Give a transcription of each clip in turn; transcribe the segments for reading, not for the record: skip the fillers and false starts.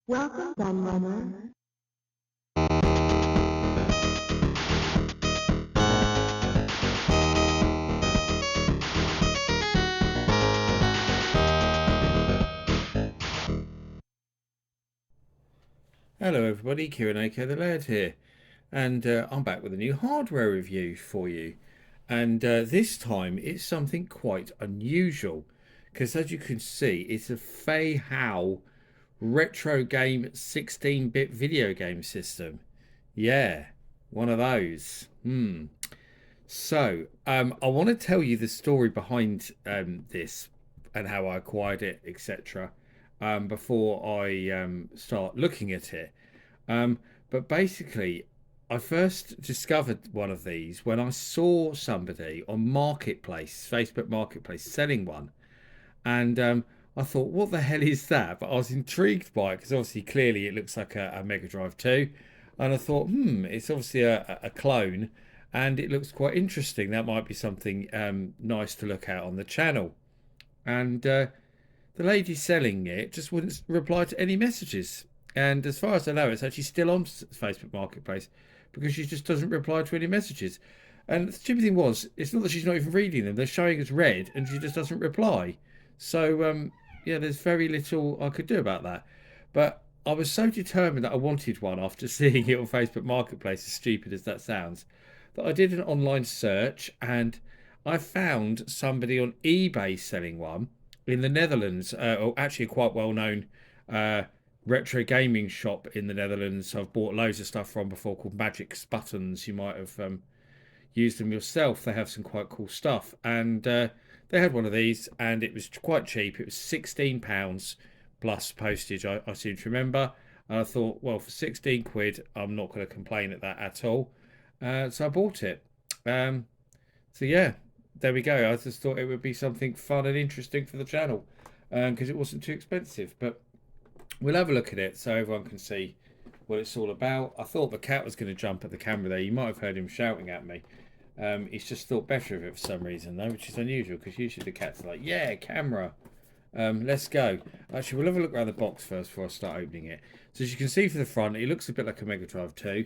Welcome, Gunrunner. Hello everybody, Kieran aka the Laird here, and I'm back with a new hardware review for you. And this time it's something quite unusual, because as you can see, it's a Fei Hao Retro Game 16-bit video game system. Yeah, one of those. I want to tell you the story behind this and how I acquired it, etc. Before I start looking at it. Um, but basically, I first discovered one of these when I saw somebody on Marketplace, Facebook Marketplace, selling one. And I thought, what the hell is that? But I was intrigued by it because obviously, clearly, it looks like a Mega Drive 2. And I thought, it's obviously a clone and it looks quite interesting. That might be something nice to look at on the channel. And the lady selling it just wouldn't reply to any messages. And as far as I know, it's actually still on Facebook Marketplace because she just doesn't reply to any messages. And the stupid thing was, it's not that she's not even reading them; they're showing as read, and she just doesn't reply. So yeah, there's very little I could do about that. But I was so determined that I wanted one after seeing it on Facebook Marketplace, as stupid as that sounds, that I did an online search and I found somebody on eBay selling one in the Netherlands, or actually a quite well known uh, retro gaming shop in the Netherlands. I've bought loads of stuff from before called Magic Buttons. You might have used them yourself. They have some quite cool stuff. And they had one of these and it was quite cheap. It was £16 plus postage, I seem to remember. And I thought, well, for 16 quid, I'm not going to complain at that at all. So I bought it. Um, so yeah, there we go. I just thought it would be something fun and interesting for the channel because it wasn't too expensive. But we'll have a look at it so everyone can see what it's all about. I thought the cat was going to jump at the camera there. You might have heard him shouting at me. He's just thought better of it for some reason though, which is unusual because usually the cats are like, yeah, camera. Let's go. Actually, we'll have a look around the box first before I start opening it. So as you can see from the front, it looks a bit like a Mega Drive 2.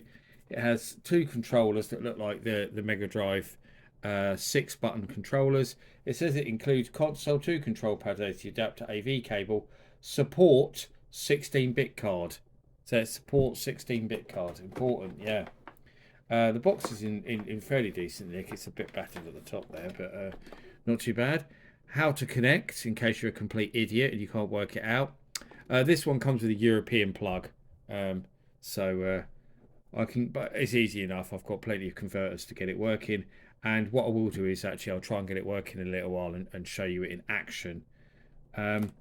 It has two controllers that look like the Mega Drive 6-button controllers. It says it includes console 2 control pad AC adapter AV cable, support 16-bit card. So it supports 16-bit card. Important, yeah. The box is in fairly decent nick. It's a bit battered at the top there, but not too bad. How to connect in case you're a complete idiot and you can't work it out. This one comes with a European plug, so I can, but it's easy enough. I've got plenty of converters to get it working. And what I will do is actually I'll try and get it working in a little while and show you it in action. Um,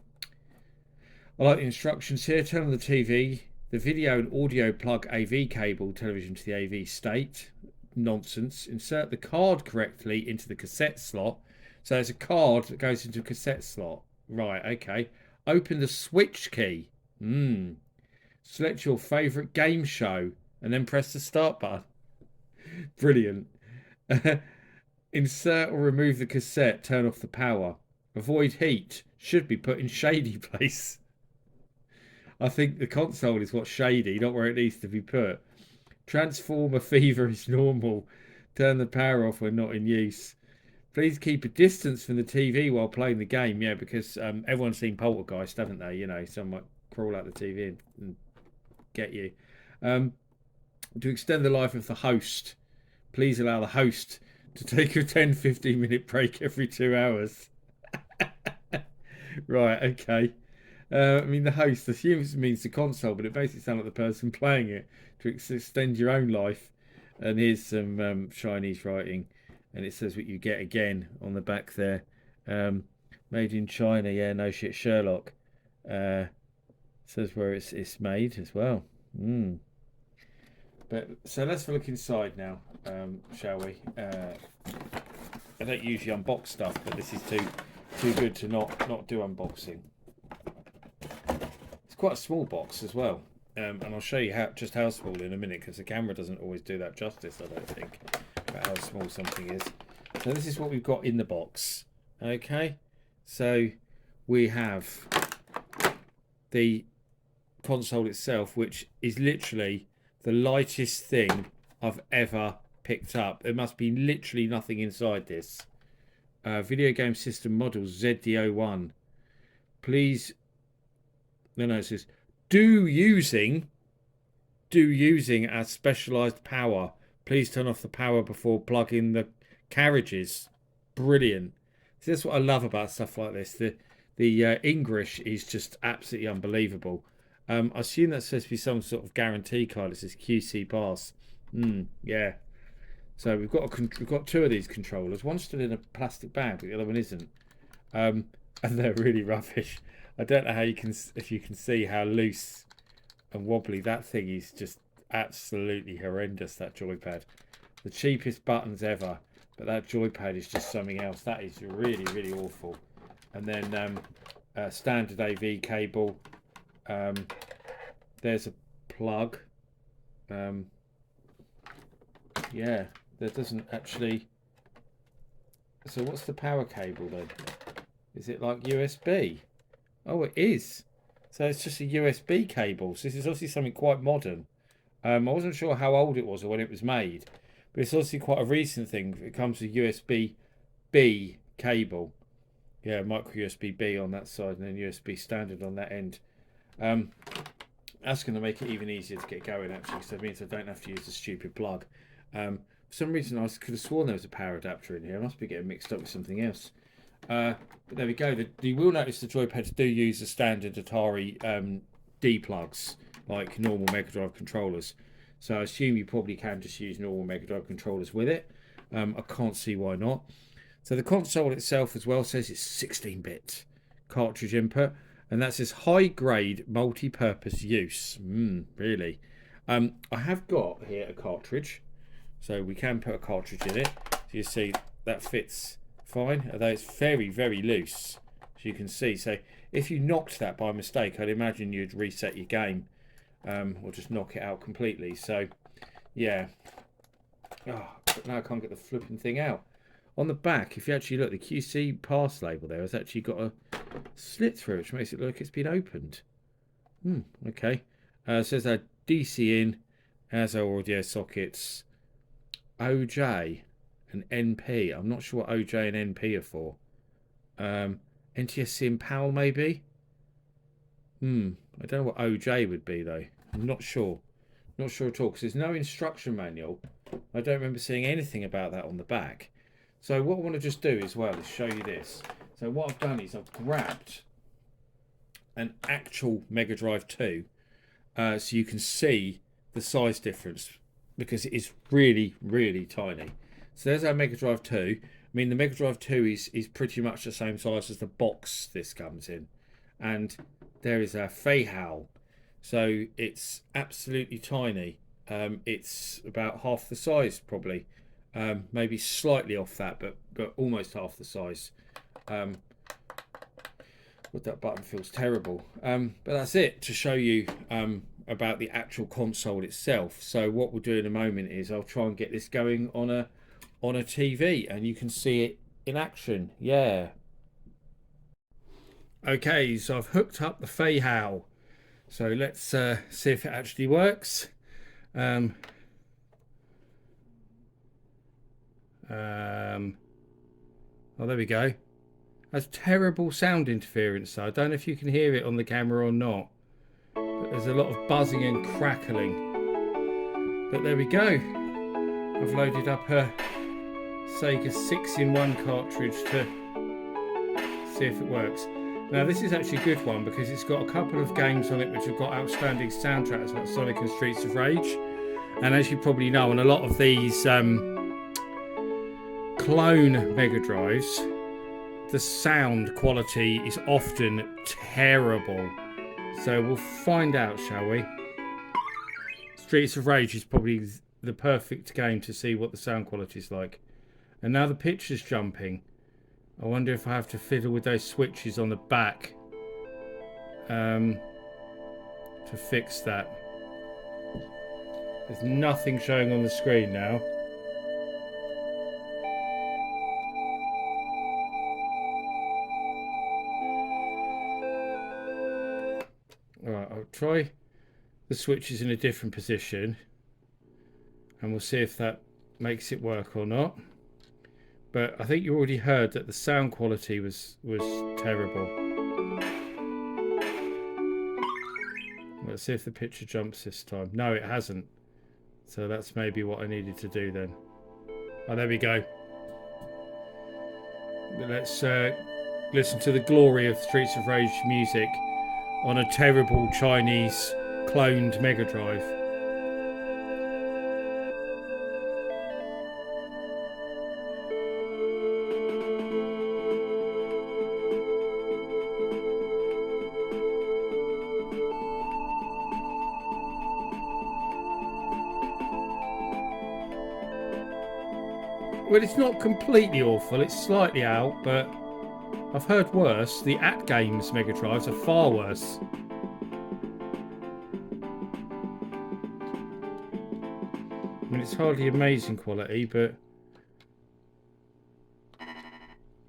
I like the instructions here. Turn on the TV. The video and audio plug AV cable television to the AV state. Nonsense. Insert the card correctly into the cassette slot. So there's a card that goes into a cassette slot. Right, okay. Open the switch key. Select your favourite game show and then press the start button. Brilliant. Insert or remove the cassette. Turn off the power. Avoid heat. Should be put in shady place. I think the console is what's shady, not where it needs to be put. Transformer fever is normal. Turn the power off when not in use. Please keep a distance from the TV while playing the game. Yeah, because everyone's seen Poltergeist, haven't they? You know, someone might crawl out the TV and get you. To extend the life of the host, please allow the host to take a 10-15 minute break every 2 hours. Right, okay. I mean, the host assumes means the console, but it basically sounds like the person playing it to extend your own life. And here's some Chinese writing, and it says what you get again on the back there. Made in China, yeah, no shit, Sherlock. Says where it's made as well. But so let's look inside now, shall we? I don't usually unbox stuff, but this is too good to not do unboxing. It's quite a small box as well, and I'll show you just how small in a minute because the camera doesn't always do that justice. I don't think about how small something is. So this is what we've got in the box. Okay, so we have the console itself, which is literally the lightest thing I've ever picked up. There must be literally nothing inside this. Video game system models ZDO1. Please, no, it says do using as specialized power. Please turn off the power before plugging the carriages. Brilliant. So that's what I love about stuff like this. The English is just absolutely unbelievable. I assume that's supposed to be some sort of guarantee card. It says QC pass. Yeah. So we've got two of these controllers. One's still in a plastic bag, but the other one isn't. And they're really rubbish. I don't know how you can, if you can see how loose and wobbly that thing is. Just absolutely horrendous, that joypad. The cheapest buttons ever, but that joypad is just something else. That is really, really awful. And then standard AV cable. There's a plug. Yeah, there doesn't actually. So what's the power cable then? Is it like USB? Oh, it is. So it's just a USB cable. So this is obviously something quite modern. I wasn't sure how old it was or when it was made, but it's obviously quite a recent thing. It comes with USB-B cable. Yeah, micro USB-B on that side and then USB standard on that end. That's going to make it even easier to get going, actually, so it means I don't have to use the stupid plug. For some reason, I could have sworn there was a power adapter in here. I must be getting mixed up with something else. But there we go. You will notice the joypads do use the standard Atari D plugs, like normal Mega Drive controllers. So I assume you probably can just use normal Mega Drive controllers with it. I can't see why not. So the console itself as well says it's 16-bit cartridge input, and that says high-grade multi-purpose use. Really. I have got here a cartridge, so we can put a cartridge in it. So you see that fits fine, although it's very, very loose, as you can see. So if you knocked that by mistake, I'd imagine you'd reset your game, or just knock it out completely. So yeah. Oh, now I can't get the flipping thing out. On the back, if you actually look, the QC pass label there has actually got a slit through, which makes it look like it's been opened. Okay. It says that DC in, has our audio sockets, OJ and NP. I'm not sure what OJ and NP are for. NTSC and PAL maybe? I don't know what OJ would be though. I'm not sure. Not sure at all, because there's no instruction manual. I don't remember seeing anything about that on the back. So what I want to just do as well is show you this. So what I've done is I've grabbed an actual Mega Drive 2 so you can see the size difference, because it is really, really tiny. So there's our Mega Drive 2. I mean, the Mega Drive 2 is pretty much the same size as the box this comes in. And there is our Fei Hao. So it's absolutely tiny. It's about half the size probably. Maybe slightly off that, but almost half the size. But that button feels terrible. But that's it to show you about the actual console itself. So what we'll do in a moment is I'll try and get this going on a TV, and you can see it in action. Yeah. Okay, so I've hooked up the Fei Hao. So let's see if it actually works. Oh, there we go. That's terrible sound interference, so I don't know if you can hear it on the camera or not. But there's a lot of buzzing and crackling. But there we go. I've loaded up a Sega 6-in-1 cartridge to see if it works. Now this is actually a good one because it's got a couple of games on it which have got outstanding soundtracks like Sonic and Streets of Rage. And as you probably know, on a lot of these clone Mega Drives, the sound quality is often terrible. So we'll find out, shall we? Streets of Rage is probably the perfect game to see what the sound quality is like. And now the picture's jumping. I wonder if I have to fiddle with those switches on the back to fix that. There's nothing showing on the screen now. Alright, I'll try the switches in a different position, and we'll see if that makes it work or not. But I think you already heard that the sound quality was terrible. Let's see if the picture jumps this time. No, it hasn't. So that's maybe what I needed to do then. Oh, there we go. Let's listen to the glory of Streets of Rage music on a terrible Chinese cloned Mega Drive. Well, it's not completely awful, it's slightly out, but I've heard worse. The at-games Mega Drives are far worse. I mean, it's hardly amazing quality, but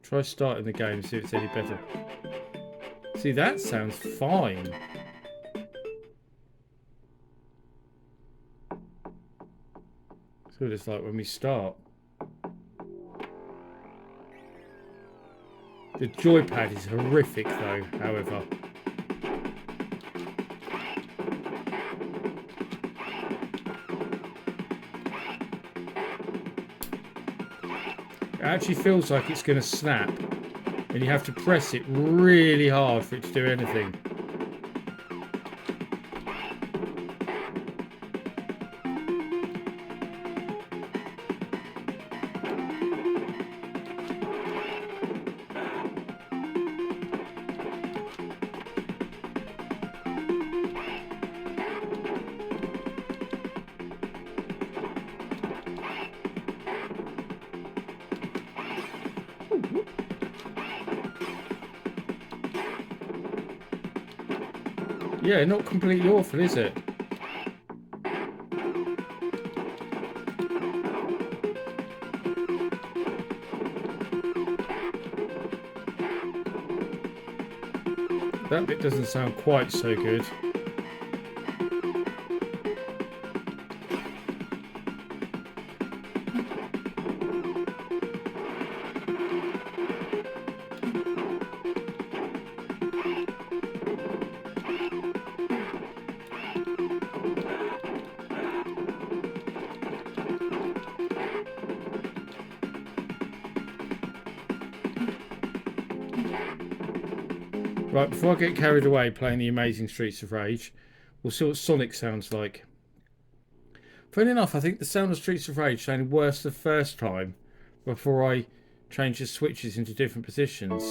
try starting the game and see if it's any better. See, that sounds fine. That's what it's like when we start. The joypad is horrific though, however. It actually feels like it's going to snap, and you have to press it really hard for it to do anything. Yeah, not completely awful, is it? That bit doesn't sound quite so good. Right, before I get carried away playing the amazing Streets of Rage, we'll see what Sonic sounds like. Funny enough, I think the sound of Streets of Rage sounded worse the first time before I changed the switches into different positions.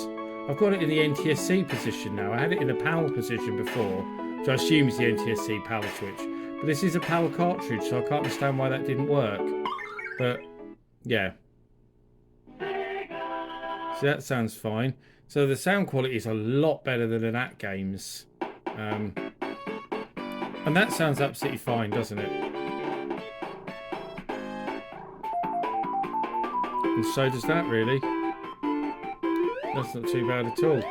I've got it in the NTSC position now. I had it in the power position before, which I assume is the NTSC power switch. But this is a power cartridge, so I can't understand why that didn't work. But, yeah. So that sounds fine. So the sound quality is a lot better than an at-games. And that sounds absolutely fine, doesn't it? And so does that, really. That's not too bad at all.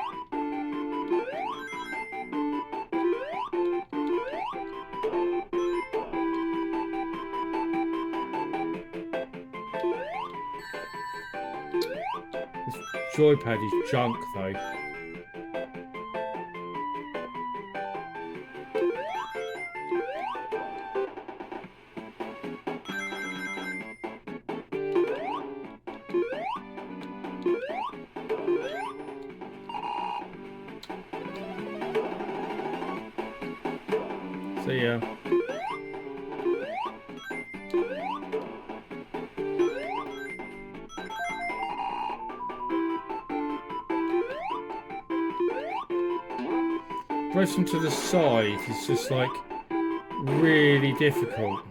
Joypad is junk though. See ya. Pressing to the side is just like really difficult.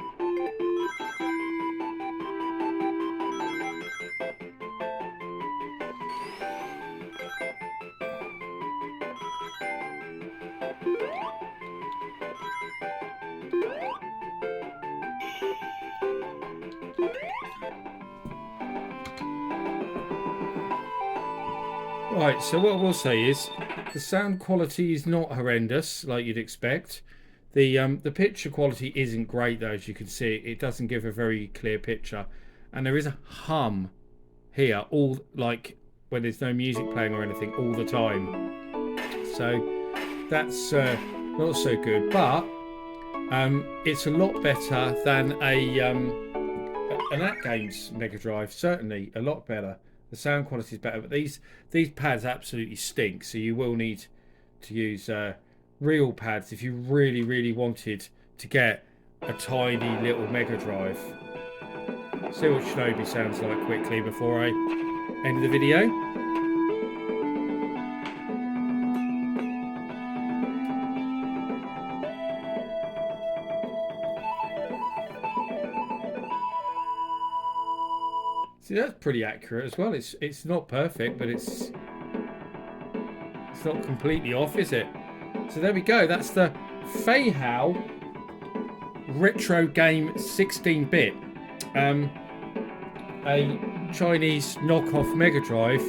Right, so what I will say is the sound quality is not horrendous like you'd expect. The picture quality isn't great though, as you can see. It doesn't give a very clear picture, and there is a hum here, all like when there's no music playing or anything all the time. So that's not so good, but it's a lot better than an At Games Mega Drive. Certainly a lot better. The sound quality is better, but these pads absolutely stink. So you will need to use real pads if you really wanted to get a tiny little Mega Drive. See what Shinobi sounds like quickly before I end the video. See, that's pretty accurate as well. It's not perfect, but it's not completely off, is it? So there we go. That's the Fei Hao Retro Game 16-bit. A Chinese knockoff Mega Drive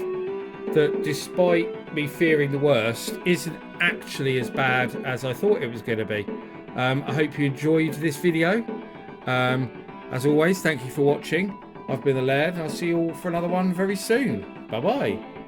that, despite me fearing the worst, isn't actually as bad as I thought it was going to be. I hope you enjoyed this video. As always, thank you for watching. I've been the Laird, and I'll see you all for another one very soon. Bye bye.